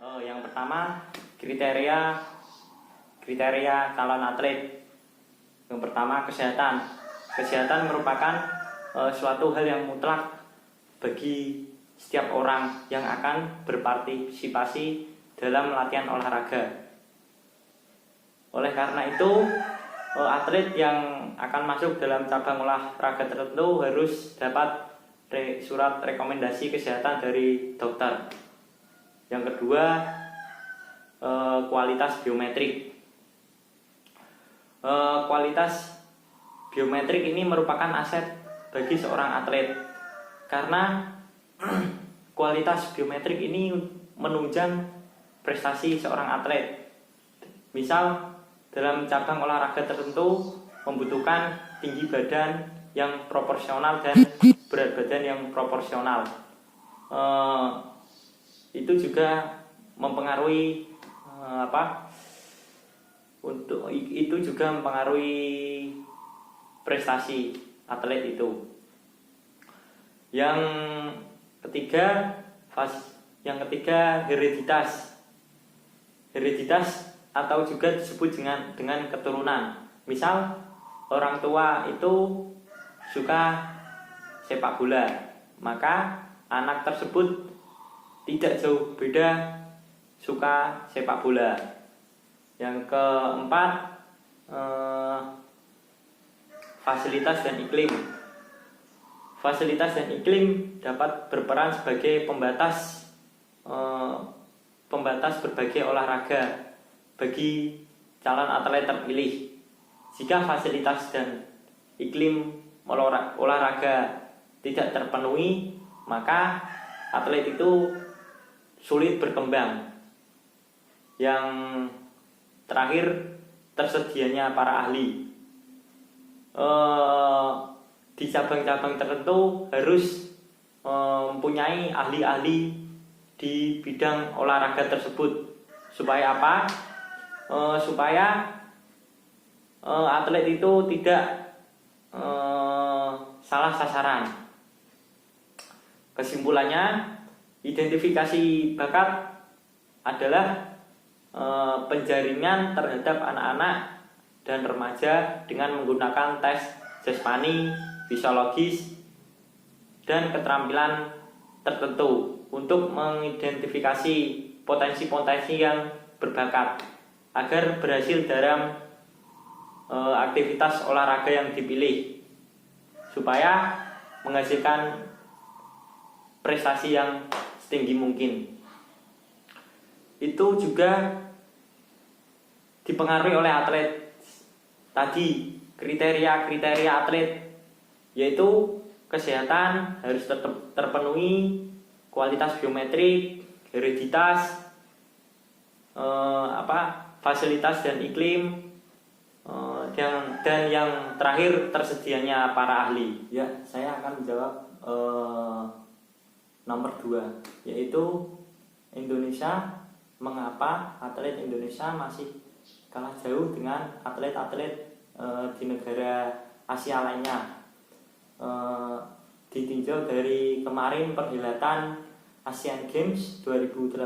Yang pertama, kriteria calon atlet. Yang pertama, kesehatan. Kesehatan merupakan suatu hal yang mutlak bagi setiap orang yang akan berpartisipasi dalam latihan olahraga. Oleh karena itu, atlet yang akan masuk dalam cabang olahraga tertentu harus dapat surat rekomendasi kesehatan dari dokter. Yang kedua, kualitas biometrik. Kualitas biometrik ini merupakan aset bagi seorang atlet, karena kualitas biometrik ini menunjang prestasi seorang atlet. Misal, dalam cabang olahraga tertentu membutuhkan tinggi badan yang proporsional dan berat badan yang proporsional. Itu juga mempengaruhi itu juga mempengaruhi prestasi atlet itu. Yang ketiga, hereditas. Hereditas atau juga disebut dengan keturunan. Misal, orang tua itu suka sepak bola, maka anak tersebut tidak jauh beda suka sepak bola. Yang keempat, fasilitas dan iklim. Fasilitas dan iklim dapat berperan sebagai pembatas berbagai olahraga bagi calon atlet terpilih. Jika fasilitas dan iklim olahraga tidak terpenuhi, maka atlet itu sulit berkembang. Yang terakhir, tersedianya para ahli. Di cabang-cabang tertentu harus mempunyai ahli-ahli di bidang olahraga tersebut. Supaya apa? Supaya atlet itu tidak salah sasaran. Kesimpulannya, identifikasi bakat adalah penjaringan terhadap anak-anak dan remaja dengan menggunakan tes jasmani, fisiologis, dan keterampilan tertentu untuk mengidentifikasi potensi-potensi yang berbakat agar berhasil dalam aktivitas olahraga yang dipilih, supaya menghasilkan prestasi yang setinggi mungkin. Itu juga dipengaruhi oleh atlet tadi, kriteria atlet, yaitu kesehatan harus tetap terpenuhi, kualitas biometrik, hereditas, fasilitas dan iklim, dan yang terakhir tersedianya para ahli. Ya, saya akan menjawab nomor 2, yaitu Indonesia. Mengapa atlet Indonesia masih kalah jauh dengan atlet-atlet di negara Asia lainnya? Ditinjau dari kemarin perhelatan Asian Games 2018,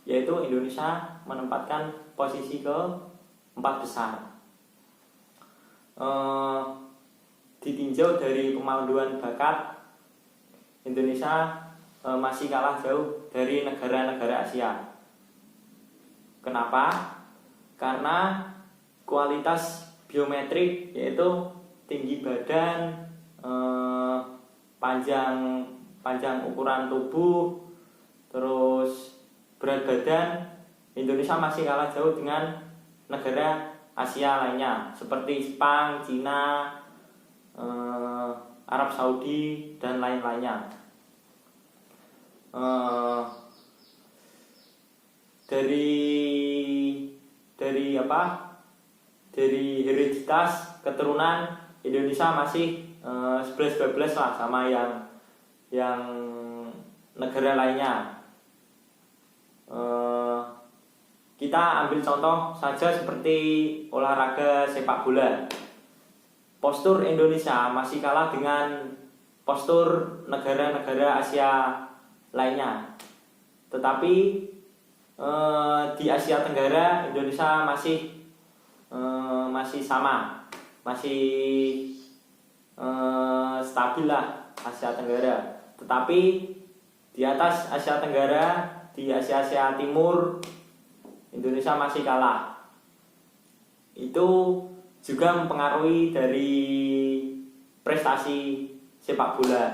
yaitu Indonesia menempatkan posisi ke-4 besar. Ditinjau dari kemampuan bakat, Indonesia masih kalah jauh dari negara-negara Asia. Kenapa? Karena kualitas biometrik, yaitu tinggi badan, panjang ukuran tubuh, terus berat badan, Indonesia masih kalah jauh dengan negara Asia lainnya seperti Jepang, Cina, Arab Saudi, dan lain-lainnya. Dari hereditas keturunan, Indonesia masih 11-12 lah sama yang negara lainnya. Kita ambil contoh saja seperti olahraga sepak bola. Postur Indonesia masih kalah dengan postur negara-negara Asia lainnya. Tetapi di Asia Tenggara Indonesia masih sama, masih stabil lah Asia Tenggara. Tetapi di atas Asia Tenggara, di Asia Timur, Indonesia masih kalah. Itu juga mempengaruhi dari prestasi sepak bola.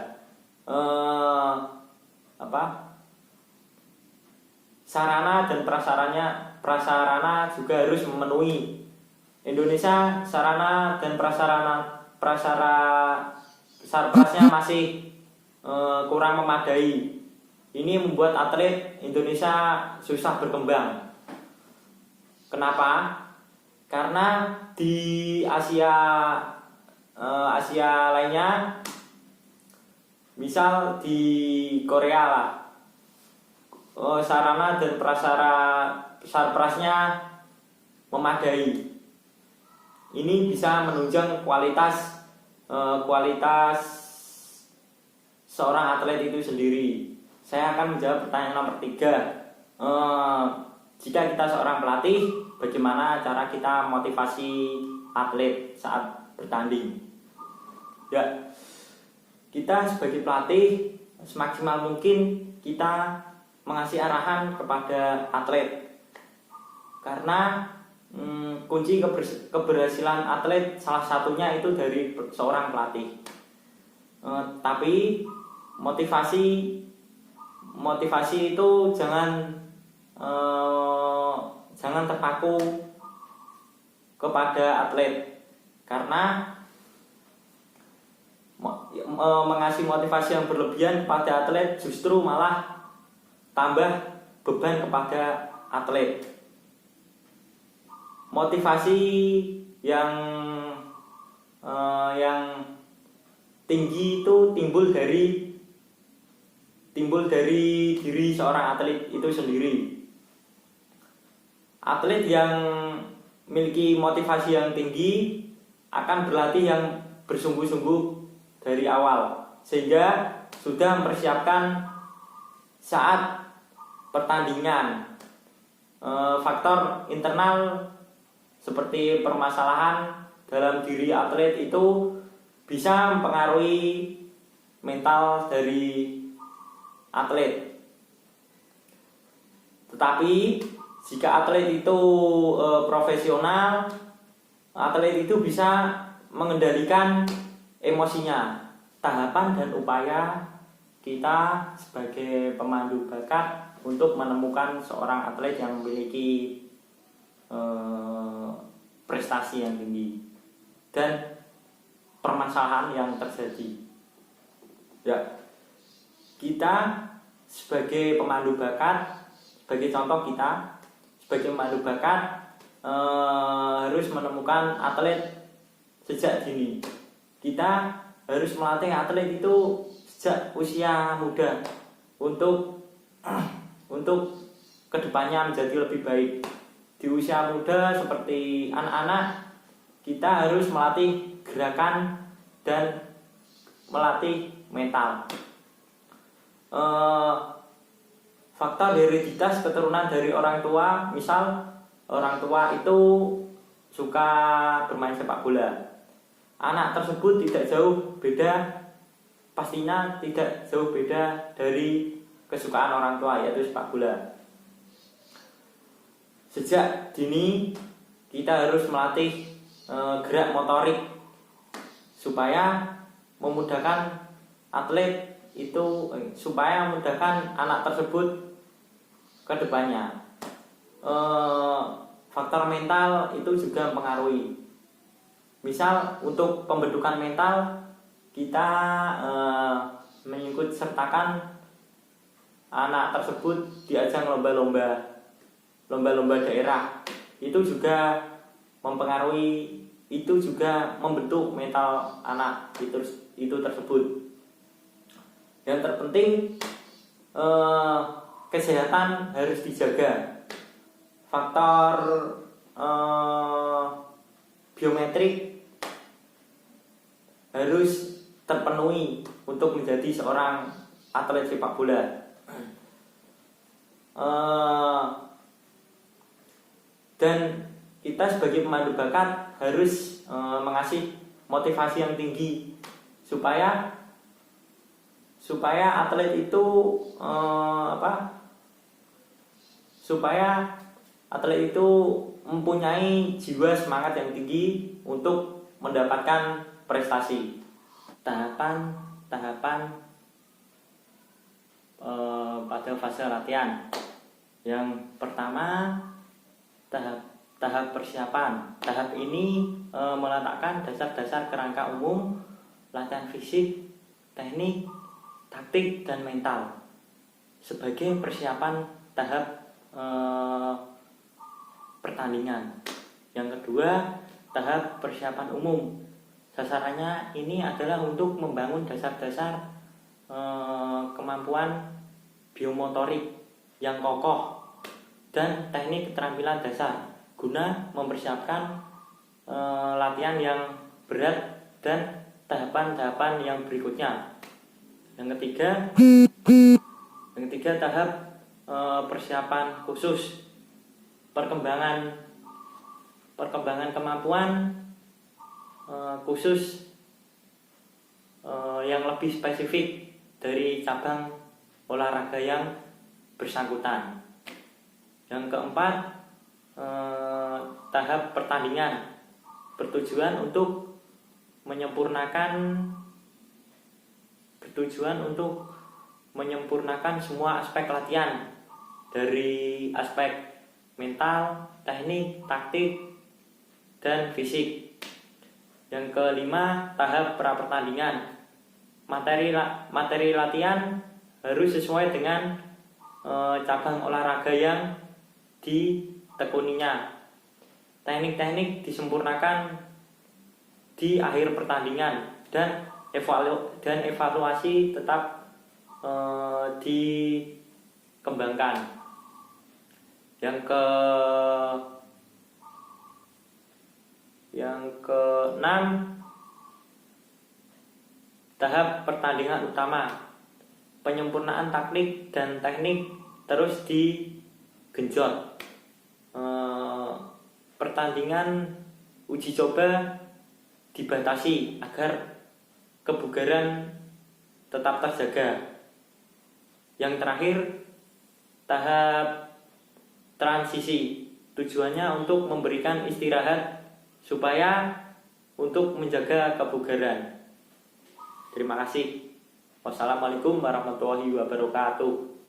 Sarana dan prasarana juga harus memenuhi. Indonesia sarana dan sarprasnya masih kurang memadai. Ini membuat atlet Indonesia susah berkembang. Kenapa? Karena di Asia lainnya, misal di Korea lah, sarana dan sarprasnya memadai. Ini bisa menunjang kualitas seorang atlet itu sendiri. Saya akan menjawab pertanyaan nomor 3. Jika kita seorang pelatih, bagaimana cara kita motivasi atlet saat bertanding? Ya, kita sebagai pelatih semaksimal mungkin kita mengasih arahan kepada atlet, karena kunci keberhasilan atlet salah satunya itu dari seorang pelatih. Tapi motivasi itu jangan terpaku kepada atlet, karena mengasih motivasi yang berlebihan pada atlet justru malah tambah beban kepada atlet. Motivasi yang tinggi itu timbul dari diri seorang atlet itu sendiri. Atlet yang memiliki motivasi yang tinggi akan berlatih yang bersungguh-sungguh dari awal, sehingga sudah mempersiapkan saat pertandingan. Faktor internal seperti permasalahan dalam diri atlet itu bisa mempengaruhi mental dari atlet. Tetapi jika atlet itu profesional, atlet itu bisa mengendalikan emosinya. Tahapan dan upaya kita sebagai pemandu bakat untuk menemukan seorang atlet yang memiliki prestasi yang tinggi dan permasalahan yang terjadi. Ya, kita sebagai pemandu bakat, sebagai contoh kita sebagai pemandu bakat harus menemukan atlet sejak dini. Kita harus melatih atlet itu sejak usia muda untuk kedepannya menjadi lebih baik. Di usia muda seperti anak-anak, kita harus melatih gerakan dan melatih mental. Faktor hereditas keturunan dari orang tua, misal orang tua itu suka bermain sepak bola, anak tersebut pastinya tidak jauh beda dari kesukaan orang tua, yaitu sepak bola. Sejak dini kita harus melatih gerak motorik supaya memudahkan atlet itu, supaya memudahkan anak tersebut ke depannya. Faktor mental itu juga mempengaruhi. Misal untuk pembentukan mental, kita mengikut sertakan anak tersebut di ajang lomba-lomba daerah. Itu juga mempengaruhi, itu juga membentuk mental anak itu tersebut. Yang terpenting, kesehatan harus dijaga. Faktor biometrik harus terpenuhi untuk menjadi seorang atlet sepak bola. Dan kita sebagai pemandu bakat harus mengasih motivasi yang tinggi supaya atlet itu supaya atlet itu mempunyai jiwa semangat yang tinggi untuk mendapatkan prestasi. Tahapan pada fase latihan. Yang pertama, tahap persiapan. Tahap ini meletakkan dasar-dasar kerangka umum latihan fisik, teknik, taktik, dan mental sebagai persiapan tahap pertandingan. Yang kedua, tahap persiapan umum. Sasarannya ini adalah untuk membangun dasar-dasar kemampuan biomotorik yang kokoh dan teknik keterampilan dasar guna mempersiapkan latihan yang berat dan tahapan-tahapan yang berikutnya. Yang ketiga tahap persiapan khusus, perkembangan kemampuan khusus yang lebih spesifik dari cabang olahraga yang bersangkutan. Yang keempat, tahap pertandingan bertujuan untuk menyempurnakan semua aspek latihan, dari aspek mental, teknik, taktik, dan fisik. Yang kelima, tahap pra-pertandingan. Materi latihan harus sesuai dengan cabang olahraga yang ditekuninya. Teknik-teknik disempurnakan di akhir pertandingan dan evaluasi tetap dikembangkan. Yang keenam, tahap pertandingan utama. Penyempurnaan taktik dan teknik terus digenjot. Pertandingan uji coba dibatasi agar kebugaran tetap terjaga. Yang terakhir, tahap transisi. Tujuannya untuk memberikan istirahat supaya untuk menjaga kebugaran. Terima kasih. Wassalamualaikum warahmatullahi wabarakatuh.